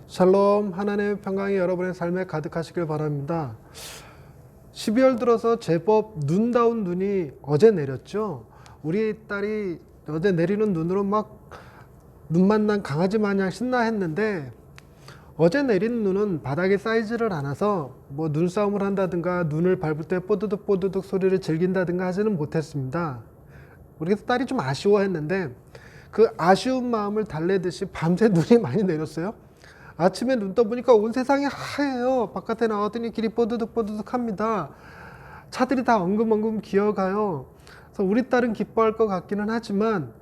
샬롬, 하나님의 평강이 여러분의 삶에 가득하시길 바랍니다. 12월 들어서 제법 눈다운 눈이 어제 내렸죠. 우리 딸이 어제 내리는 눈으로 막 눈만 난 강아지 마냥 신나 했는데, 어제 내린 눈은 바닥에 쌓이지를 않아서 뭐 눈싸움을 한다든가 눈을 밟을 때 뽀드득 뽀드득 소리를 즐긴다든가 하지는 못했습니다. 우리 딸이 좀 아쉬워했는데, 그 아쉬운 마음을 달래듯이 밤새 눈이 많이 내렸어요. 아침에 눈 떠보니까 온 세상이 하얘요. 바깥에 나왔더니 길이 뽀드득 뽀드득 합니다. 차들이 다 엉금엉금 기어가요. 그래서 우리 딸은 기뻐할 것 같기는 하지만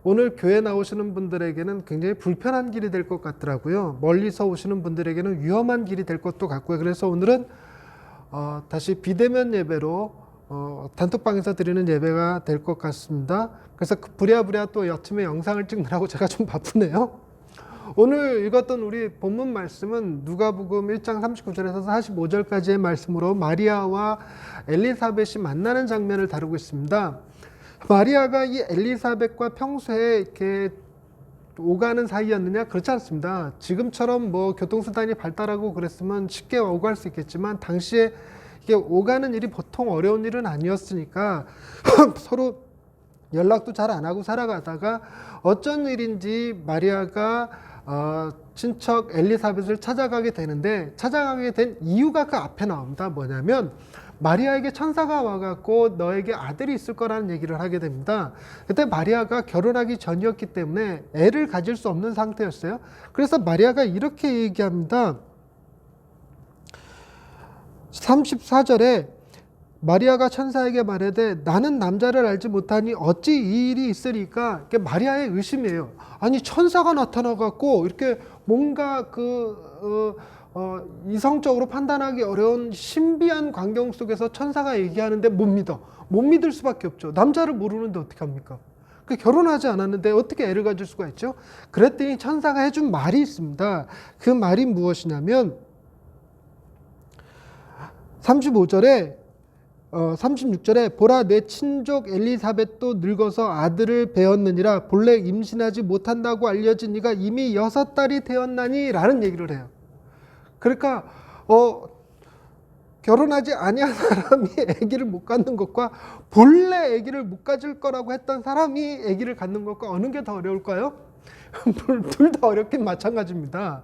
오늘 교회 나오시는 분들에게는 굉장히 불편한 길이 될 것 같더라고요. 멀리서 오시는 분들에게는 위험한 길이 될 것도 같고요. 그래서 오늘은 다시 비대면 예배로 단톡방에서 드리는 예배가 될 것 같습니다. 그래서 부랴부랴 또 아침에 영상을 찍느라고 제가 좀 바쁘네요. 오늘 읽었던 우리 본문 말씀은 누가복음 1장 39절에서 45절까지의 말씀으로 마리아와 엘리사벳이 만나는 장면을 다루고 있습니다. 마리아가 이 엘리사벳과 평소에 이렇게 오가는 사이였느냐? 그렇지 않습니다. 지금처럼 뭐 교통수단이 발달하고 그랬으면 쉽게 오갈 수 있겠지만 당시에 이게 오가는 일이 보통 어려운 일은 아니었으니까 서로 연락도 잘 안 하고 살아가다가 어쩐 일인지 마리아가 친척 엘리사벳을 찾아가게 되는데, 찾아가게 된 이유가 그 앞에 나옵니다. 뭐냐면 마리아에게 천사가 와갖고 너에게 아들이 있을 거라는 얘기를 하게 됩니다. 그때 마리아가 결혼하기 전이었기 때문에 애를 가질 수 없는 상태였어요. 그래서 마리아가 이렇게 얘기합니다. 34절에 마리아가 천사에게 말하되 나는 남자를 알지 못하니 어찌 이 일이 있으리까? 마리아의 의심이에요. 아니 천사가 나타나갖고 이렇게 뭔가 이성적으로 판단하기 어려운 신비한 광경 속에서 천사가 얘기하는데 못 믿어. 못 믿을 수밖에 없죠. 남자를 모르는데 어떡합니까? 결혼하지 않았는데 어떻게 애를 가질 수가 있죠? 그랬더니 천사가 해준 말이 있습니다. 그 말이 무엇이냐면 36절에 보라 내 친족 엘리사벳도 늙어서 아들을 배었느니라 본래 임신하지 못한다고 알려진 이가 이미 6달이 되었나니 라는 얘기를 해요. 그러니까 결혼하지 아니한 사람이 아기를 못 갖는 것과 본래 아기를 못 가질 거라고 했던 사람이 아기를 갖는 것과 어느 게 더 어려울까요? 둘 다 어렵긴 마찬가지입니다.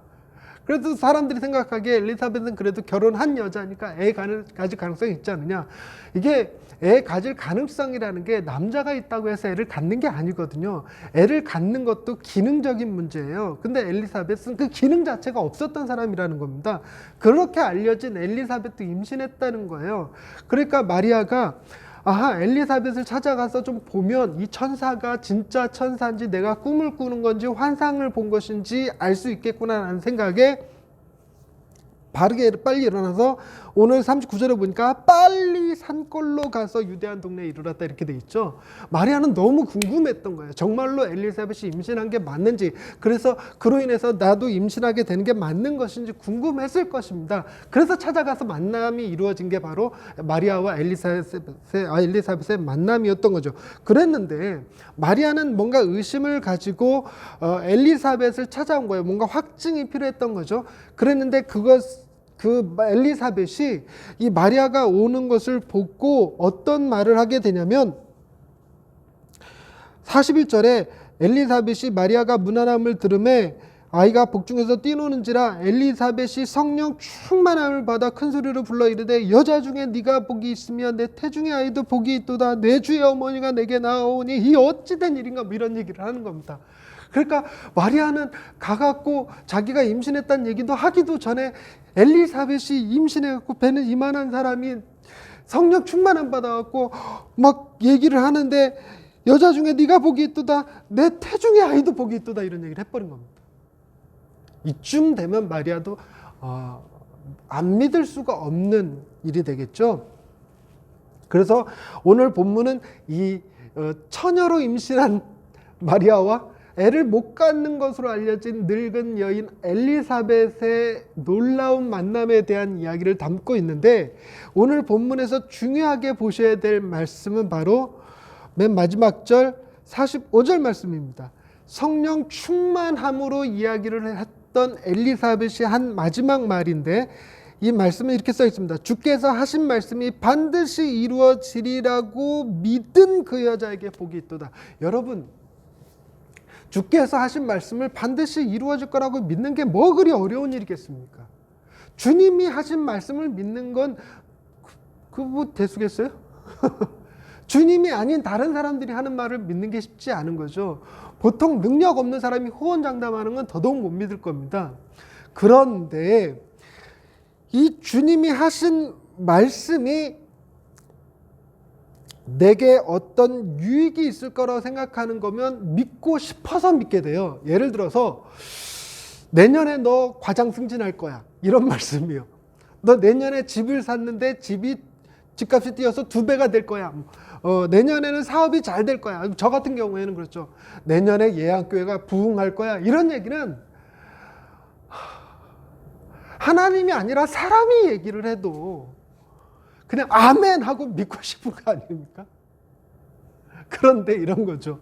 그래도 사람들이 생각하기에 엘리사벳은 그래도 결혼한 여자니까 애 가질 가능성이 있지 않느냐. 이게 애 가질 가능성이라는 게 남자가 있다고 해서 애를 갖는 게 아니거든요. 애를 갖는 것도 기능적인 문제예요. 근데 엘리사벳은 그 기능 자체가 없었던 사람이라는 겁니다. 그렇게 알려진 엘리사벳도 임신했다는 거예요. 그러니까 마리아가 엘리사벳을 찾아가서 좀 보면 이 천사가 진짜 천사인지 내가 꿈을 꾸는 건지 환상을 본 것인지 알 수 있겠구나라는 생각에 빨리 일어나서 오늘 39절에 보니까 빨리 산골로 가서 유대한 동네에 이르렀다 이렇게 돼 있죠. 마리아는 너무 궁금했던 거예요. 정말로 엘리사벳이 임신한 게 맞는지, 그래서 그로 인해서 나도 임신하게 되는 게 맞는 것인지 궁금했을 것입니다. 그래서 찾아가서 만남이 이루어진 게 바로 마리아와 엘리사벳의 만남이었던 거죠. 그랬는데 마리아는 뭔가 의심을 가지고 엘리사벳을 찾아온 거예요. 뭔가 확증이 필요했던 거죠. 그랬는데 그 엘리사벳이 이 마리아가 오는 것을 보고 어떤 말을 하게 되냐면 41절에 엘리사벳이 마리아가 무난함을 들음에 아이가 복중에서 뛰노는지라 엘리사벳이 성령 충만함을 받아 큰 소리로 불러 이르되 여자 중에 네가 복이 있으며 내 태중의 아이도 복이 있도다. 내 주의 어머니가 내게 나오니 이 어찌 된 일인가, 뭐 이런 얘기를 하는 겁니다. 그러니까 마리아는 가갖고 자기가 임신했다는 얘기도 하기도 전에 엘리사벳이 임신해갖고 배는 이만한 사람이 성령 충만함 받아갖고 막 얘기를 하는데 여자 중에 네가 복이 있도다. 내 태중의 아이도 복이 있도다. 이런 얘기를 해버린 겁니다. 이쯤 되면 마리아도 안 믿을 수가 없는 일이 되겠죠. 그래서 오늘 본문은 이 처녀로 임신한 마리아와 애를 못 갖는 것으로 알려진 늙은 여인 엘리사벳의 놀라운 만남에 대한 이야기를 담고 있는데, 오늘 본문에서 중요하게 보셔야 될 말씀은 바로 맨 마지막 절 45절 말씀입니다. 성령 충만함으로 이야기를 했던 있던 엘리사벳이 한 마지막 말인데 이 말씀은 이렇게 써 있습니다. 주께서 하신 말씀이 반드시 이루어지리라고 믿은 그 여자에게 복이 있도다. 여러분, 주께서 하신 말씀을 반드시 이루어질 거라고 믿는 게 뭐 그리 어려운 일이겠습니까? 주님이 하신 말씀을 믿는 건 뭐 대수겠어요? 주님이 아닌 다른 사람들이 하는 말을 믿는 게 쉽지 않은 거죠. 보통 능력 없는 사람이 호언장담하는 건 더더욱 못 믿을 겁니다. 그런데 이 주님이 하신 말씀이 내게 어떤 유익이 있을 거라고 생각하는 거면 믿고 싶어서 믿게 돼요. 예를 들어서 내년에 너 과장 승진할 거야, 이런 말씀이요. 너 내년에 집을 샀는데 집값이 뛰어서 2배가 될 거야. 내년에는 사업이 잘 될 거야. 저 같은 경우에는 그렇죠. 내년에 예양교회가 부흥할 거야. 이런 얘기는 하나님이 아니라 사람이 얘기를 해도 그냥 아멘 하고 믿고 싶은 거 아닙니까? 그런데 이런 거죠.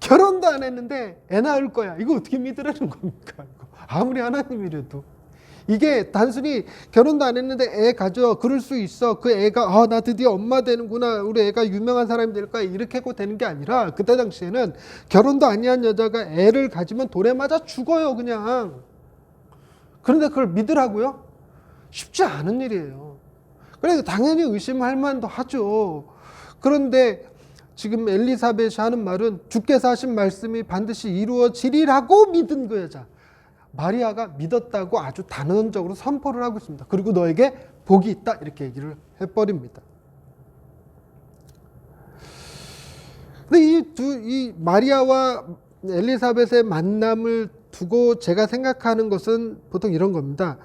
결혼도 안 했는데 애 낳을 거야. 이거 어떻게 믿으라는 겁니까? 아무리 하나님이라도. 이게 단순히 결혼도 안 했는데 애 가져, 그럴 수 있어. 그 애가 나 드디어 엄마 되는구나, 우리 애가 유명한 사람이 될 거야, 이렇게 하고 되는 게 아니라, 그때 당시에는 결혼도 아니한 여자가 애를 가지면 돌에 맞아 죽어요, 그냥. 그런데 그걸 믿으라고요? 쉽지 않은 일이에요. 그래서 당연히 의심할 만도 하죠. 그런데 지금 엘리사벳이 하는 말은 주께서 하신 말씀이 반드시 이루어지리라고 믿은 그 여자, 마리아가 믿었다고 아주 단언적으로 선포를 하고 있습니다. 그리고 너에게 복이 있다, 이렇게 얘기를 해버립니다. 근데 이 마리아와 엘리사벳의 만남을 두고 제가 생각하는 것은 보통 이런 겁니다.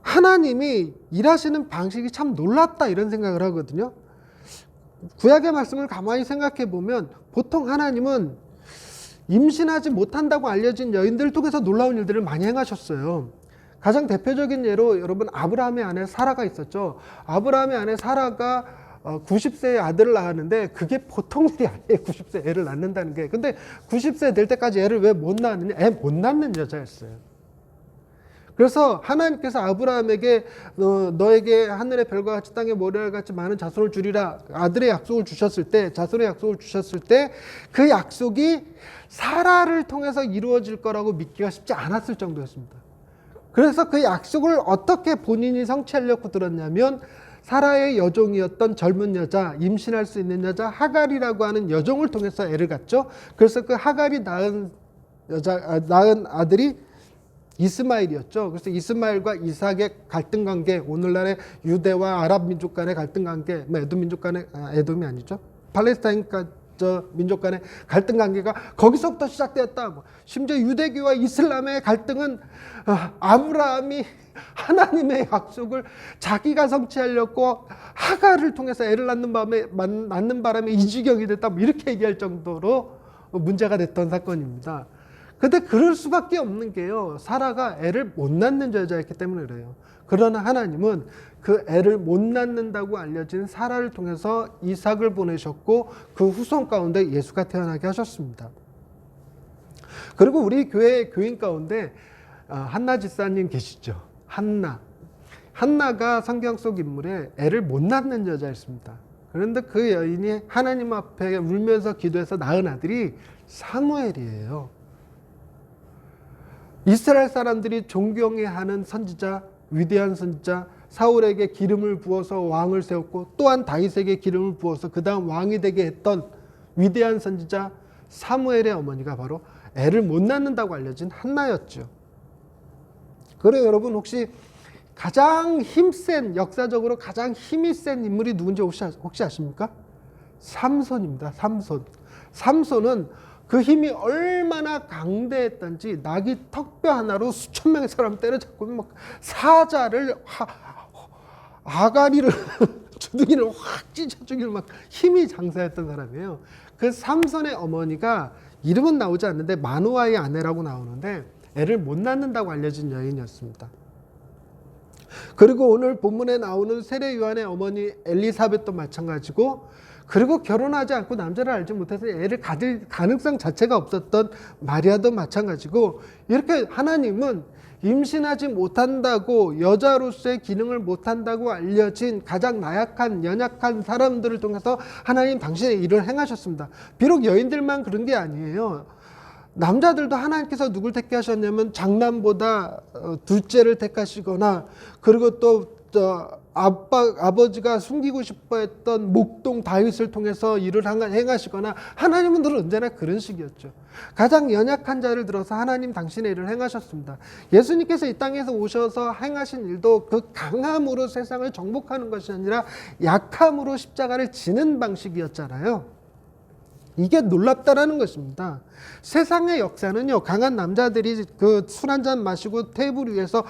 하나님이 일하시는 방식이 참 놀랍다, 이런 생각을 하거든요. 구약의 말씀을 가만히 생각해 보면 보통 하나님은 임신하지 못한다고 알려진 여인들을 통해서 놀라운 일들을 많이 행하셨어요. 가장 대표적인 예로 여러분, 아브라함의 아내 사라가 있었죠. 아브라함의 아내 사라가 90세에 아들을 낳았는데 그게 보통 일이 아니에요. 90세 애를 낳는다는 게. 근데 90세 될 때까지 애를 왜 못 낳느냐? 애 못 낳는 여자였어요. 그래서 하나님께서 아브라함에게 너에게 하늘의 별과 같이 땅의 모래와 같이 많은 자손을 주리라, 아들의 약속을 주셨을 때, 자손의 약속을 주셨을 때 그 약속이 사라를 통해서 이루어질 거라고 믿기가 쉽지 않았을 정도였습니다. 그래서 그 약속을 어떻게 본인이 성취하려고 들었냐면 사라의 여종이었던 젊은 여자, 임신할 수 있는 여자 하갈이라고 하는 여종을 통해서 애를 갖죠. 그래서 그 하갈이 낳은 아들이 이스마엘이었죠. 그래서 이스마엘과 이삭의 갈등 관계, 오늘날의 유대와 아랍 민족 간의 갈등 관계, 에돔 민족 간의, 에돔이 아니죠, 팔레스타인 민족 간의 갈등 관계가 거기서부터 시작되었다. 심지어 유대교와 이슬람의 갈등은 아브라함이 하나님의 약속을 자기가 성취하려고 하갈을 통해서 애를 낳는 바람에 이 지경이 됐다, 이렇게 얘기할 정도로 문제가 됐던 사건입니다. 근데 그럴 수밖에 없는 게요, 사라가 애를 못 낳는 여자였기 때문에 그래요. 그러나 하나님은 그 애를 못 낳는다고 알려진 사라를 통해서 이삭을 보내셨고 그 후손 가운데 예수가 태어나게 하셨습니다. 그리고 우리 교회 교인 가운데 한나 집사님 계시죠. 한나가 성경 속 인물에 애를 못 낳는 여자였습니다. 그런데 그 여인이 하나님 앞에 울면서 기도해서 낳은 아들이 사무엘이에요. 이스라엘 사람들이 존경해하는 선지자, 위대한 선지자, 사울에게 기름을 부어서 왕을 세웠고 또한 다윗에게 기름을 부어서 그 다음 왕이 되게 했던 위대한 선지자 사무엘의 어머니가 바로 애를 못 낳는다고 알려진 한나였죠. 그래요, 여러분, 혹시 가장 힘센, 역사적으로 가장 힘이 센 인물이 누군지 혹시 아십니까? 삼손입니다. 삼손은 그 힘이 얼마나 강대했던지 나귀 턱뼈 하나로 수천 명의 사람을 때려잡고 막 사자를 아가리를 주둥이를 확 찢어 죽일 막 힘이 장사했던 사람이에요. 그 삼손의 어머니가 이름은 나오지 않는데 마누아의 아내라고 나오는데 애를 못 낳는다고 알려진 여인이었습니다. 그리고 오늘 본문에 나오는 세례 요한의 어머니 엘리사벳도 마찬가지고 그리고 결혼하지 않고 남자를 알지 못해서 애를 가질 가능성 자체가 없었던 마리아도 마찬가지고, 이렇게 하나님은 임신하지 못한다고, 여자로서의 기능을 못한다고 알려진 가장 나약한 연약한 사람들을 통해서 하나님 당신의 일을 행하셨습니다. 비록 여인들만 그런 게 아니에요. 남자들도 하나님께서 누굴 택하셨냐면 장남보다 둘째를 택하시거나, 그리고 또 아버지가 숨기고 싶어 했던 목동 다윗을 통해서 일을 행하시거나, 하나님은 늘 언제나 그런 식이었죠. 가장 연약한 자를 들어서 하나님 당신의 일을 행하셨습니다. 예수님께서 이 땅에서 오셔서 행하신 일도 그 강함으로 세상을 정복하는 것이 아니라 약함으로 십자가를 지는 방식이었잖아요. 이게 놀랍다라는 것입니다. 세상의 역사는요, 강한 남자들이 그 술 한잔 마시고 테이블 위에서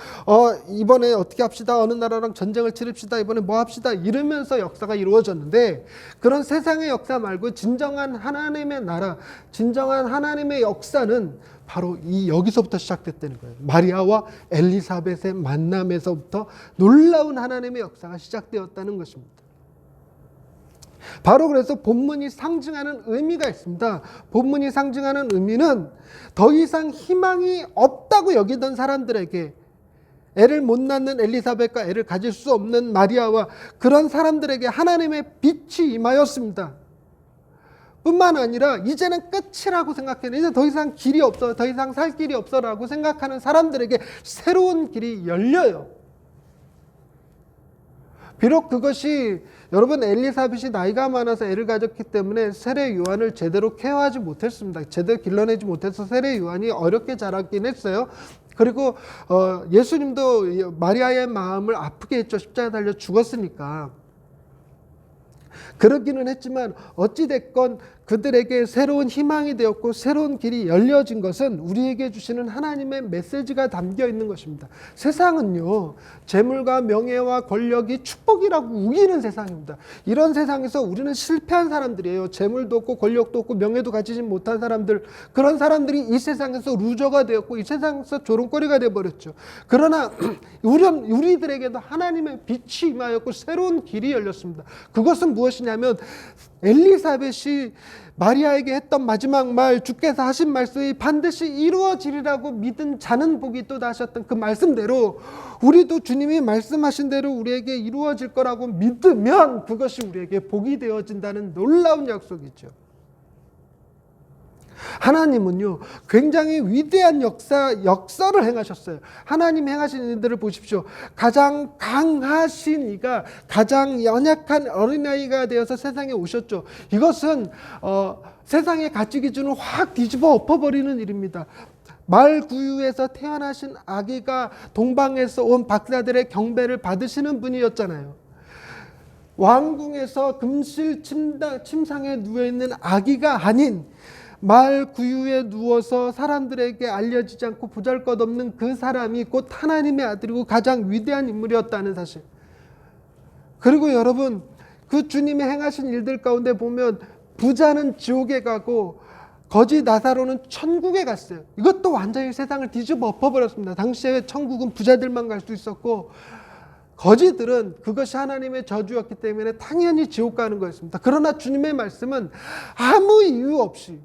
이번에 어떻게 합시다, 어느 나라랑 전쟁을 치릅시다, 이번에 뭐 합시다 이러면서 역사가 이루어졌는데, 그런 세상의 역사 말고 진정한 하나님의 나라, 진정한 하나님의 역사는 바로 여기서부터 시작됐다는 거예요. 마리아와 엘리사벳의 만남에서부터 놀라운 하나님의 역사가 시작되었다는 것입니다. 바로 그래서 본문이 상징하는 의미가 있습니다. 본문이 상징하는 의미는 더 이상 희망이 없다고 여기던 사람들에게, 애를 못 낳는 엘리사벳과 애를 가질 수 없는 마리아와 그런 사람들에게 하나님의 빛이 임하였습니다. 뿐만 아니라 이제는 끝이라고 생각해요. 이제 더 이상 길이 없어, 더 이상 살 길이 없어라고 생각하는 사람들에게 새로운 길이 열려요. 비록 그것이, 여러분, 엘리사벳이 나이가 많아서 애를 가졌기 때문에 세례 요한을 제대로 케어하지 못했습니다. 제대로 길러내지 못해서 세례 요한이 어렵게 자랐긴 했어요. 그리고 예수님도 마리아의 마음을 아프게 했죠. 십자가에 달려 죽었으니까. 그러기는 했지만 어찌됐건 그들에게 새로운 희망이 되었고 새로운 길이 열려진 것은 우리에게 주시는 하나님의 메시지가 담겨 있는 것입니다. 세상은요, 재물과 명예와 권력이 축복이라고 우기는 세상입니다. 이런 세상에서 우리는 실패한 사람들이에요. 재물도 없고 권력도 없고 명예도 가지지 못한 사람들, 그런 사람들이 이 세상에서 루저가 되었고 이 세상에서 조롱거리가 되어버렸죠. 그러나 우리들에게도 하나님의 빛이 임하였고 새로운 길이 열렸습니다. 그것은 무엇이냐면, 엘리사벳이 마리아에게 했던 마지막 말, 주께서 하신 말씀이 반드시 이루어지리라고 믿은 자는 복이 있도다 하셨던 그 말씀대로, 우리도 주님이 말씀하신 대로 우리에게 이루어질 거라고 믿으면 그것이 우리에게 복이 되어진다는 놀라운 약속이죠. 하나님은요, 굉장히 위대한 역사를 행하셨어요. 하나님 행하신 일들을 보십시오. 가장 강하신 이가 가장 연약한 어린아이가 되어서 세상에 오셨죠. 이것은 세상의 가치 기준을 확 뒤집어 엎어버리는 일입니다. 말구유에서 태어나신 아기가 동방에서 온 박사들의 경배를 받으시는 분이었잖아요. 왕궁에서 금실 침상에 누워있는 아기가 아닌, 말 구유에 누워서 사람들에게 알려지지 않고 보잘것없는 그 사람이 곧 하나님의 아들이고 가장 위대한 인물이었다는 사실. 그리고 여러분, 그 주님이 행하신 일들 가운데 보면 부자는 지옥에 가고 거지 나사로는 천국에 갔어요. 이것도 완전히 세상을 뒤집어 엎어버렸습니다. 당시에 천국은 부자들만 갈 수 있었고, 거지들은 그것이 하나님의 저주였기 때문에 당연히 지옥 가는 거였습니다. 그러나 주님의 말씀은 아무 이유 없이,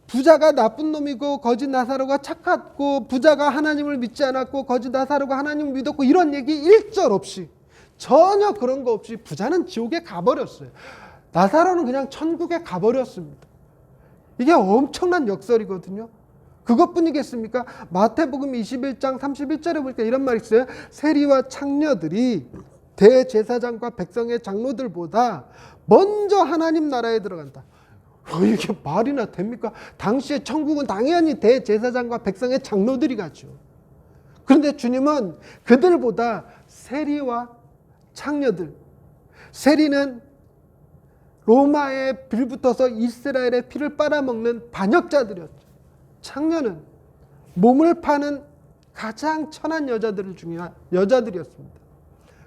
부자가 나쁜 놈이고 거지 나사로가 착하고, 부자가 하나님을 믿지 않았고 거지 나사로가 하나님을 믿었고, 이런 얘기 일절 없이, 전혀 그런 거 없이 부자는 지옥에 가버렸어요. 나사로는 그냥 천국에 가버렸습니다. 이게 엄청난 역설이거든요. 그것뿐이겠습니까? 마태복음 21장 31절에 보니까 이런 말이 있어요. 세리와 창녀들이 대제사장과 백성의 장로들보다 먼저 하나님 나라에 들어간다. 이게 말이나 됩니까? 당시에 천국은 당연히 대제사장과 백성의 장로들이 가죠. 그런데 주님은 그들보다 세리와 창녀들, 세리는 로마에 빌붙어서 이스라엘의 피를 빨아먹는 반역자들이었죠. 창녀는 몸을 파는 가장 천한 여자들이었습니다.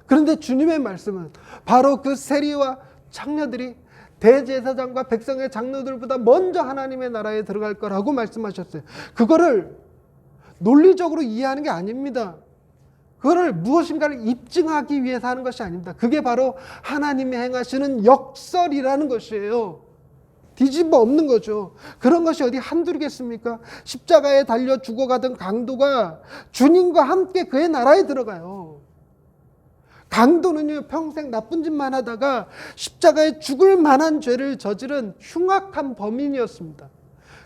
그런데 주님의 말씀은 바로 그 세리와 창녀들이 대제사장과 백성의 장로들보다 먼저 하나님의 나라에 들어갈 거라고 말씀하셨어요. 그거를 논리적으로 이해하는 게 아닙니다. 그거를 무엇인가를 입증하기 위해서 하는 것이 아닙니다. 그게 바로 하나님이 행하시는 역설이라는 것이에요. 뒤집어 엎는 거죠. 그런 것이 어디 한둘이겠습니까? 십자가에 달려 죽어가던 강도가 주님과 함께 그의 나라에 들어가요. 강도는요, 평생 나쁜 짓만 하다가 십자가에 죽을 만한 죄를 저지른 흉악한 범인이었습니다.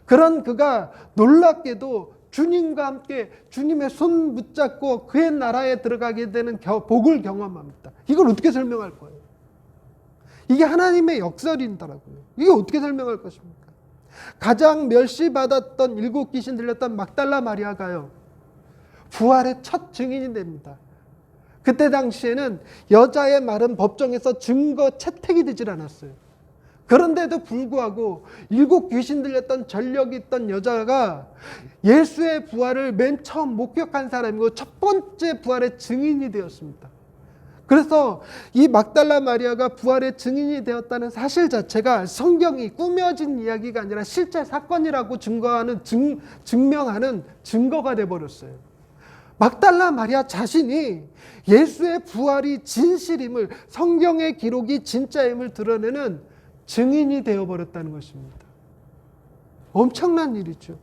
그런 그가 놀랍게도 주님과 함께 주님의 손 붙잡고 그의 나라에 들어가게 되는 복을 경험합니다. 이걸 어떻게 설명할 거예요? 이게 하나님의 역설인다라고요. 이게 어떻게 설명할 것입니까? 가장 멸시받았던 7 귀신 들렸던 막달라 마리아가요, 부활의 첫 증인이 됩니다. 그때 당시에는 여자의 말은 법정에서 증거 채택이 되질 않았어요. 그런데도 불구하고 7 귀신 들렸던 전력이 있던 여자가 예수의 부활을 맨 처음 목격한 사람이고 첫 번째 부활의 증인이 되었습니다. 그래서 이 막달라 마리아가 부활의 증인이 되었다는 사실 자체가 성경이 꾸며진 이야기가 아니라 실제 사건이라고 증명하는 증거가 되어버렸어요. 막달라 마리아 자신이 예수의 부활이 진실임을, 성경의 기록이 진짜임을 드러내는 증인이 되어버렸다는 것입니다. 엄청난 일이죠.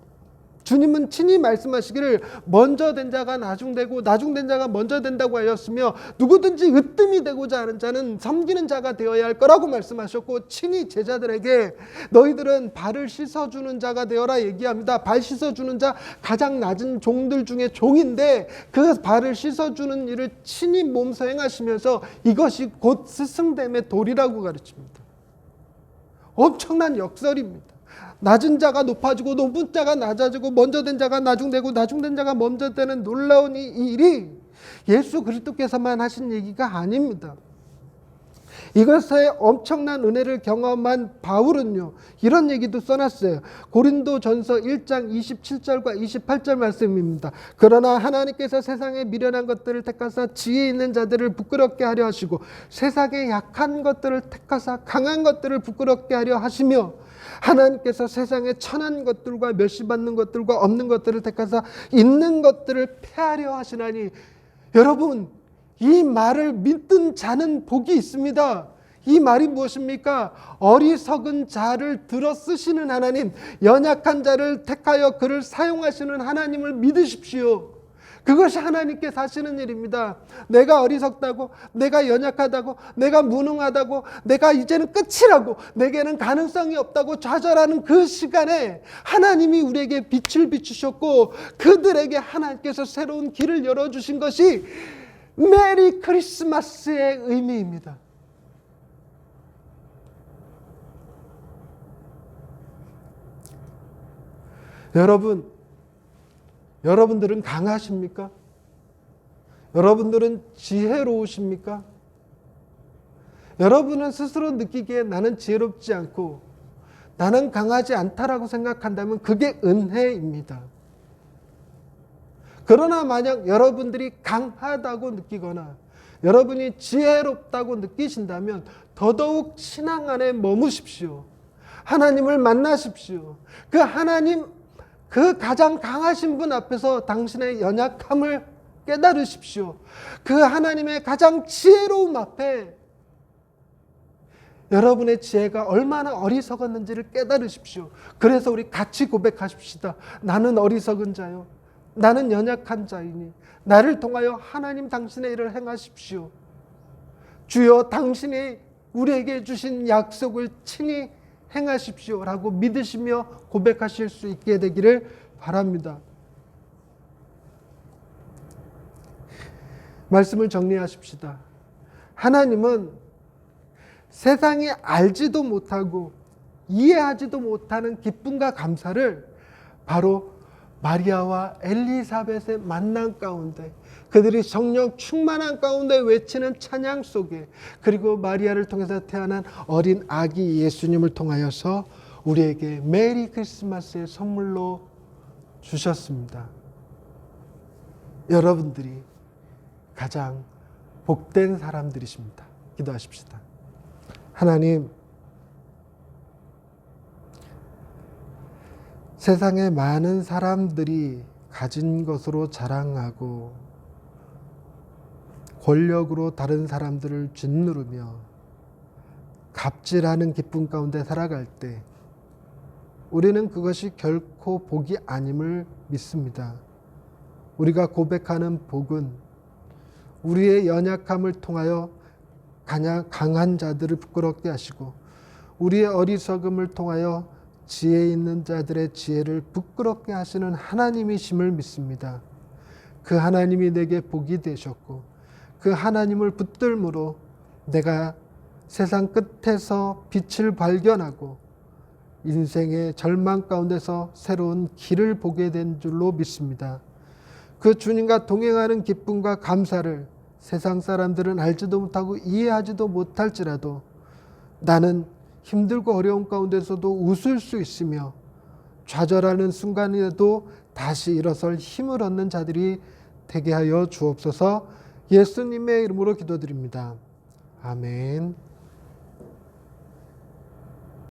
주님은 친히 말씀하시기를 먼저 된 자가 나중 되고 나중 된 자가 먼저 된다고 하였으며 누구든지 으뜸이 되고자 하는 자는 섬기는 자가 되어야 할 거라고 말씀하셨고, 친히 제자들에게 너희들은 발을 씻어주는 자가 되어라 얘기합니다. 발 씻어주는 자, 가장 낮은 종들 중에 종인데 그 발을 씻어주는 일을 친히 몸소 행하시면서 이것이 곧 스승됨의 도리라고 가르칩니다. 엄청난 역설입니다. 낮은 자가 높아지고 높은 자가 낮아지고 먼저 된 자가 나중 되고 나중 된 자가 먼저 되는 놀라운 이 일이 예수 그리스도께서만 하신 얘기가 아닙니다. 이것의 엄청난 은혜를 경험한 바울은요, 이런 얘기도 써놨어요. 고린도전서 1장 27절과 28절 말씀입니다. 그러나 하나님께서 세상에 미련한 것들을 택하사 지혜 있는 자들을 부끄럽게 하려 하시고 세상에 약한 것들을 택하사 강한 것들을 부끄럽게 하려 하시며 하나님께서 세상에 천한 것들과 멸시받는 것들과 없는 것들을 택하사 있는 것들을 폐하려 하시나니, 여러분, 이 말을 믿는 자는 복이 있습니다. 이 말이 무엇입니까? 어리석은 자를 들어 쓰시는 하나님, 연약한 자를 택하여 그를 사용하시는 하나님을 믿으십시오. 그것이 하나님께서 하시는 일입니다. 내가 어리석다고, 내가 연약하다고, 내가 무능하다고, 내가 이제는 끝이라고, 내게는 가능성이 없다고 좌절하는 그 시간에 하나님이 우리에게 빛을 비추셨고 그들에게 하나님께서 새로운 길을 열어주신 것이 메리 크리스마스의 의미입니다. 여러분들은 강하십니까? 여러분들은 지혜로우십니까? 여러분은 스스로 느끼기에 나는 지혜롭지 않고 나는 강하지 않다라고 생각한다면 그게 은혜입니다. 그러나 만약 여러분들이 강하다고 느끼거나 여러분이 지혜롭다고 느끼신다면 더더욱 신앙 안에 머무십시오. 하나님을 만나십시오. 그 하나님, 그 가장 강하신 분 앞에서 당신의 연약함을 깨달으십시오. 그 하나님의 가장 지혜로움 앞에 여러분의 지혜가 얼마나 어리석었는지를 깨달으십시오. 그래서 우리 같이 고백하십시다. 나는 어리석은 자요, 나는 연약한 자이니 나를 통하여 하나님 당신의 일을 행하십시오. 주여 당신이 우리에게 주신 약속을 친히 행하십시오 라고 믿으시며 고백하실 수 있게 되기를 바랍니다. 말씀을 정리하십시다. 하나님은 세상이 알지도 못하고 이해하지도 못하는 기쁨과 감사를 바로 마리아와 엘리사벳의 만남 가운데, 그들이 성령 충만한 가운데 외치는 찬양 속에, 그리고 마리아를 통해서 태어난 어린 아기 예수님을 통하여서 우리에게 메리 크리스마스의 선물로 주셨습니다. 여러분들이 가장 복된 사람들이십니다. 기도하십시다. 하나님, 세상의 많은 사람들이 가진 것으로 자랑하고 권력으로 다른 사람들을 짓누르며 갑질하는 기쁨 가운데 살아갈 때 우리는 그것이 결코 복이 아님을 믿습니다. 우리가 고백하는 복은 우리의 연약함을 통하여 강한 자들을 부끄럽게 하시고 우리의 어리석음을 통하여 지혜 있는 자들의 지혜를 부끄럽게 하시는 하나님이심을 믿습니다. 그 하나님이 내게 복이 되셨고 그 하나님을 붙들므로 내가 세상 끝에서 빛을 발견하고 인생의 절망 가운데서 새로운 길을 보게 된 줄로 믿습니다. 그 주님과 동행하는 기쁨과 감사를 세상 사람들은 알지도 못하고 이해하지도 못할지라도 나는 힘들고 어려운 가운데서도 웃을 수 있으며 좌절하는 순간에도 다시 일어설 힘을 얻는 자들이 되게 하여 주옵소서. 예수님의 이름으로 기도드립니다. 아멘.